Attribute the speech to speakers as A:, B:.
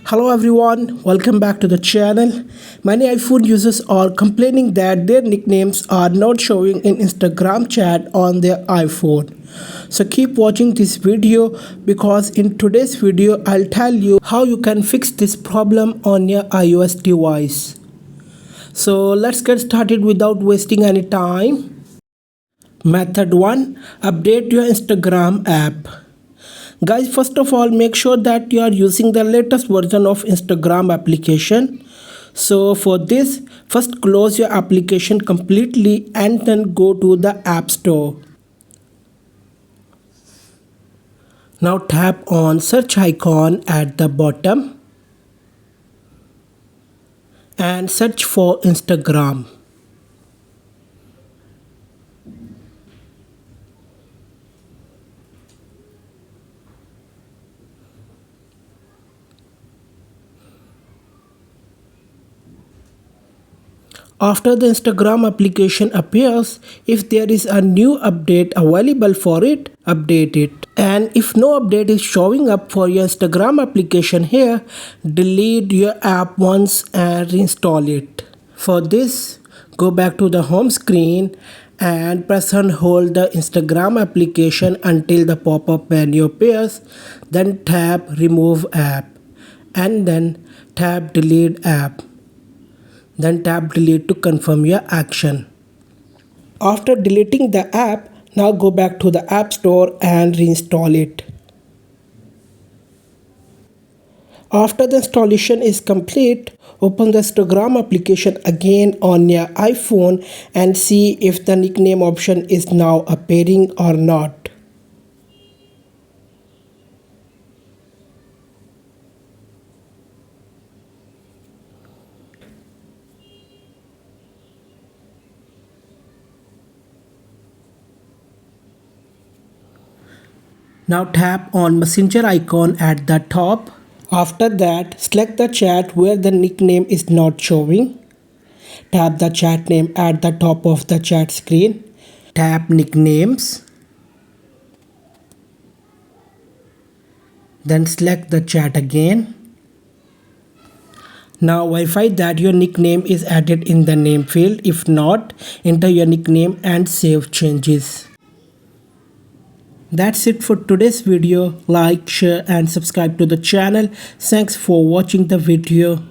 A: Hello everyone, welcome back to the channel. Many iPhone users are complaining that their nicknames are not showing in Instagram chat on their iPhone. So keep watching this video because in today's video I'll tell you how you can fix this problem on your iOS device. So let's get started without wasting any time. Method 1. Update your Instagram app. Guys, first of all, make sure that you are using the latest version of Instagram application. So for this, first close your application completely and then go to the App Store. Now tap on search icon at the bottom and search for Instagram. After the Instagram application appears, if there is a new update available for it, update it. And if no update is showing up for your Instagram application here, delete your app once and reinstall it. For this, go back to the home screen and press and hold the Instagram application until the pop-up menu appears. Then tap remove app and then tap delete app. Then tap delete to confirm your action. After deleting the app, now go back to the App Store and reinstall it. After the installation is complete, open the Instagram application again on your iPhone and see if the nickname option is now appearing or not. Now tap on Messenger icon at the top. After that, select the chat where the nickname is not showing. Tap the chat name at the top of the chat screen. Tap nicknames. Then select the chat again. Now verify that your nickname is added in the name field. If not, enter your nickname and save changes. That's it for today's video. Like, share and subscribe to the channel. Thanks for watching the video.